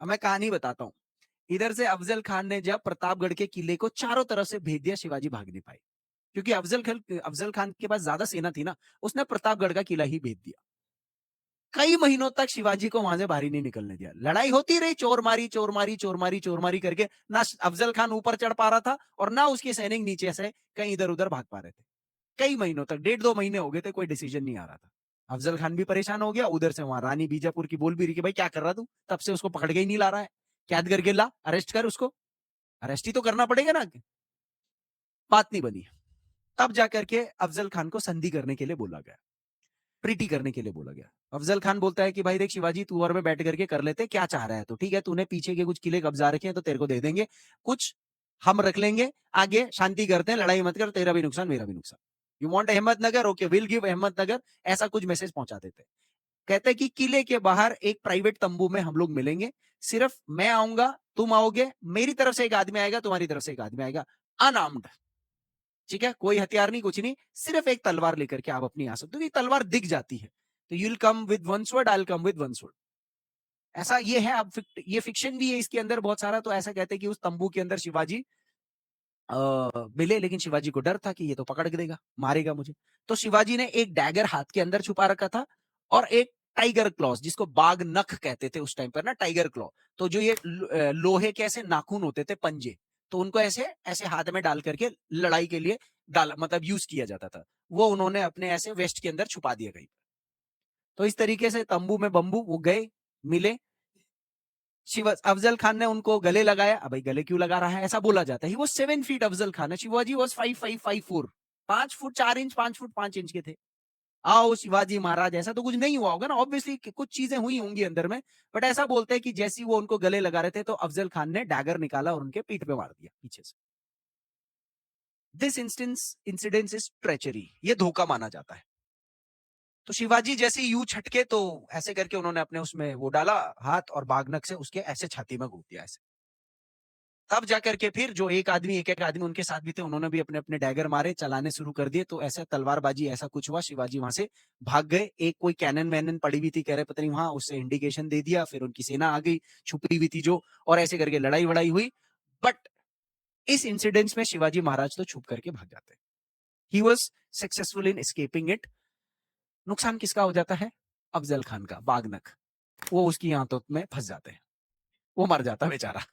अब मैं कहानी बताता हूँ। इधर से अफजल खान ने जब प्रतापगढ़ के किले को चारों तरफ से भेज दिया, शिवाजी भाग नहीं पाए, क्योंकि अफजल खान के पास ज्यादा सेना थी ना, उसने प्रतापगढ़ का किला ही भेज दिया। कई महीनों तक शिवाजी को वहां से बाहर ही नहीं निकलने दिया। लड़ाई होती रही, चोर मारी चोर मारी चोर मारी चोर मारी करके, ना अफजल खान ऊपर चढ़ पा रहा था और ना उसके सैनिक नीचे से कहीं इधर उधर भाग पा रहे थे। कई महीनों तक, 1.5-2 महीने हो गए थे, कोई डिसीजन नहीं आ रहा था। अफजल खान भी परेशान हो गया, उधर से वहां रानी बीजापुर की बोल भी रही कि भाई क्या कर रहा तू, तब से उसको पकड़ के ही नहीं ला रहा है, कैद करके ला, अरेस्ट कर उसको, अरेस्ट ही तो करना पड़ेगा ना। बात नहीं बनी। तब जाकर के अफजल खान को संधि करने के लिए बोला गया, ट्रीटी करने के लिए बोला गया। अफजल खान बोलता है कि भाई देख शिवाजी, तू और मैं बैठ करके कर लेते, क्या चाह रहा है तो ठीक है, तूने पीछे के कुछ किले कब्जा रखे हैं तो तेरे को दे देंगे, कुछ हम रख लेंगे, आगे शांति करते हैं, लड़ाई मत कर, तेरा भी नुकसान मेरा भी नुकसान। You want Ahmednagar, okay will give Ahmednagar, ऐसा कुछ मैसेज पहुंचा देते। कहते हैं कि किले के बाहर एक प्राइवेट तंबू में हम लोग मिलेंगे, सिर्फ मैं आऊंगा, तुम आओगे, मेरी तरफ से एक आदमी आएगा, तुम्हारी तरफ से एक आदमी आएगा, अनआर्म्ड, ठीक है, कोई हथियार नहीं, कुछ नहीं, सिर्फ एक तलवार लेकर के आप अपनी आ सकते हो, तलवार दिख जाती है, तो you will come with one sword, I will come with one sword. ऐसा ये है। अब ये फिक्शन भी है इसके अंदर बहुत सारा, तो ऐसा कहते हैं कि उस तंबू के अंदर शिवाजी मिले, लेकिन शिवाजी को डर था कि ये तो पकड़ देगा, मारेगा मुझे। तो शिवाजी ने एक डैगर हाथ के अंदर छुपा रखा था और एक टाइगर क्लॉज, जिसको बाघ नख कहते थे उस टाइम पर ना, टाइगर क्लॉ, तो जो ये लोहे के ऐसे नाखून होते थे पंजे, तो उनको ऐसे ऐसे हाथ में डाल करके लड़ाई के लिए डाल मतलब यूज किया जाता था, वो उन्होंने अपने ऐसे वेस्ट के अंदर छुपा दिया कहीं। तो इस तरीके से तंबू में बंबू वो गए, मिले, शिव अफजल खान ने उनको गले लगाया। अब भाई गले क्यों लगा रहा है, ऐसा बोला जाता है। He was 7 feet Afzal Khan है, Shivaji was 5'5'5'4", 5 foot 4 inch 5 foot 5 inch के थे। आओ शिवाजी महाराज, ऐसा तो कुछ नहीं हुआ होगा ना, ऑब्वियसली कुछ चीजें हुई होंगी अंदर में, बट ऐसा बोलते हैं कि जैसे ही वो उनको गले लगा रहे थे तो अफजल खान ने डैगर निकाला और उनके पीठ पे मार दिया पीछे से। दिस इंसिडेंस इज ट्रेचरी, ये धोखा माना जाता है। तो शिवाजी जैसे ही यूं छटके तो ऐसे करके उन्होंने अपने उसमें वो डाला हाथ और बागनक से उसके ऐसे छाती में घूम दिया ऐसे। तब जाकर के फिर जो एक आदमी, एक एक आदमी उनके साथ भी थे, उन्होंने भी अपने अपने डैगर मारे, चलाने शुरू कर दिए, तो ऐसा तलवारबाजी ऐसा कुछ हुआ, शिवाजी वहां से भाग गए। एक कोई कैनन वैनन पड़ी हुई थी, कह रहे पता नहीं वहां, उससे इंडिकेशन दे दिया, फिर उनकी सेना आ गई छुपी हुई थी जो, और ऐसे करके लड़ाई वड़ाई हुई। बट इस इंसिडेंट्स में शिवाजी महाराज तो छुप करके भाग जाते हैं। He was successful in escaping it. नुकसान किसका हो जाता है? अफजल खान का, बागनक, वो उसकी आंतों में फंस जाते हैं, वो मर जाता बेचारा।